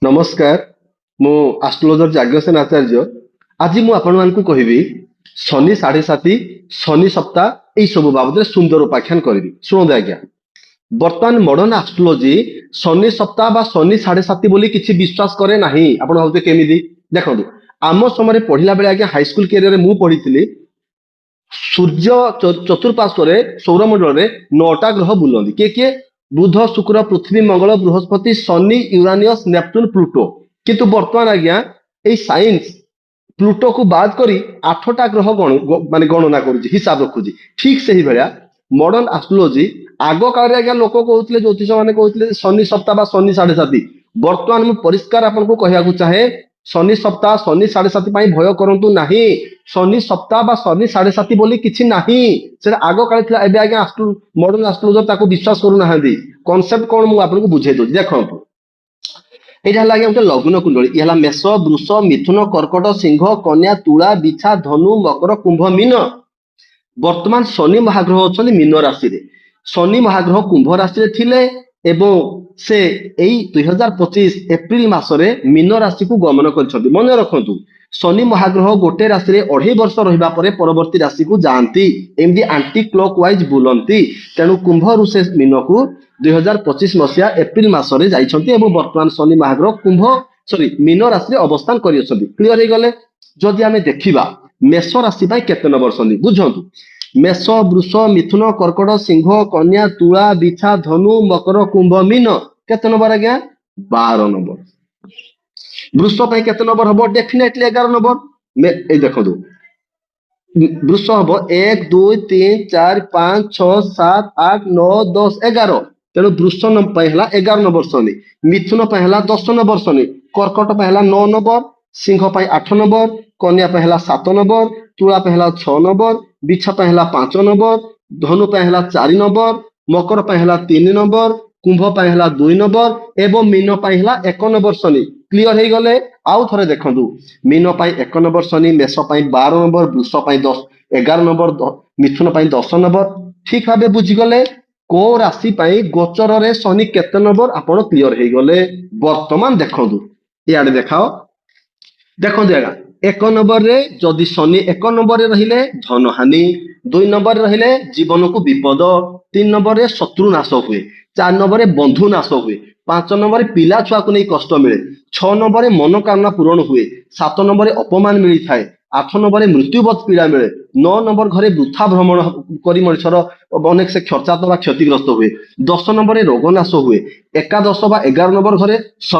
नमस्कार मु आस्ट्रोलोजर जाग्यसेन आचार्य आज मु आपण मानकु कहिबी शनि साढ़े साथी शनि सप्ताह यही सब बाबद सुंदर उपाख्यान करी शुणु आज्ञा। बर्तमान मॉडर्न एस्ट्रोलॉजी शनि सप्ताह बा शनि साढ़े साथी बोली किसी विश्वास करे नाही। आपण भाबते केमिति देखो आम समय पढ़िला बेले आज्ञा हाईस्कूल कैरियर मु पढ़ी सूर्य चतुर्पार्श्व सौरमंडल में 9टा ग्रह बुलंदी किए किए बुध शुक्र पृथ्वी मंगल बृहस्पति शनि यूरानियस नेपच्यून प्लूटो किंतु वर्तमान आज्ञा ये साइंस प्लूटो को बाद करी 8टा ग्रह माने गणना करुच्ची हिसाब रखुची। ठीक से ही भाया मॉडर्न एस्ट्रोलॉजी आग काल आज्ञा लोक कहते ज्योतिष मैंने कहते शनि सप्ताह बा शनि साढ़े साथी। वर्तमान मुझे परिष्कार आपको कहना चाहे शनि सप्ताह शनि साढ़े साथी भय करंतु नाही। शनि सप्ताह बा शनि साढ़े साथी बोली किछि नाही। से आग काल थिला एबे आज्ञा मॉडर्न एस्ट्रोलॉजर ताको विश्वास करू नाहंदी। कांसेप्ट कोन मु आपनको बुझाई दो देखो एटा लागे हमके लग्न कुंडली इहला मेष वृष मिथुन कर्कट सिंह कन्या तुला बिछा धनु मकर कुंभ मीन। वर्तमान शनि महाग्रह अछनी मीन राशि रे शनि महाग्रह कुंभ राशि रे थिले एवं से एई 2025 एप्रिल मासरे मीन राशि को गमन करछथि। मन रखंतु शनि महाग्रह गोटे राशि रे 2.5 वर्ष रहिबा परे परवर्ती राशि को जांती एमदी एंटी क्लॉकवाइज बुलंती। तेणु कुंभ रु से मीन को 2025 मसिया एप्रिल मासरे जाइछथि एवं वर्तमान शनि महाग्रह कुंभ मीन राशि रे अवस्थान करियछथि। क्लियर हे गले जदि आमे देखिबा मेष राशि पई केते नंबर शनि बुझंतु मेष वृष मिथुन कर्कट सिंह कन्या तुला बिछा धनु मकर कुंभ मीन केते नंबर आज्ञा 12 नंबर। वृष पई केते नंबर हबो डेफिनेटली 11 नंबर। ए देखो वृष हबो 1 2 3 4 5 6 7 8 9 10 11। तेणु वृष पई हला 11 नंबर शनि मिथुन पई हला 10 नंबर शनि कर्कट पई हला 9 नंबर सिंह पई 8 नंबर कन्या पई हला 7 नंबर तुला पई हला 6 नंबर बिछा पई हला 5 नंबर धनु पई हला 4 नंबर मकर पई हला 3 नंबर कुंभ पई हला 2 नंबर एवं मीन पई हला 1 नंबर शनि। क्लियर हे गले आउ थरे देखंतु मीन पई 1 नंबर शनि मेष पई 12 नंबर वृष पई 11 नंबर मिथुन पई 10 नंबर। ठीक भाबे बुझी गले को राशि पई गोचर रे शनि केते नंबर आपण क्लियर हे गले। वर्तमान देखंतु याडे देखाओ देखो देगा 1 नंबर रे जदि शनि 1 नंबर रे रहिले धन हानि 2 नंबर रे रहिले जीवन को विपद 3 नंबर रे शत्रु नाश हुए 4 नंबर रे बंधु नाश हुए 5 नंबर रे पिला छुआ को नहीं कष्ट मिले 6 नंबर रे मनोकामना पूर्ण हुए 7 नंबर रे अपमान मिली थाए 8 नंबर रे मृत्युवत पीड़ा मिले 9 नंबर घरे वृथा भ्रमण करी मनुष्यर अनेक से खर्चात बा क्षतिग्रस्त हुए 10 नंबर रे रोग नाश हुए 11 बा 11 नंबर घरे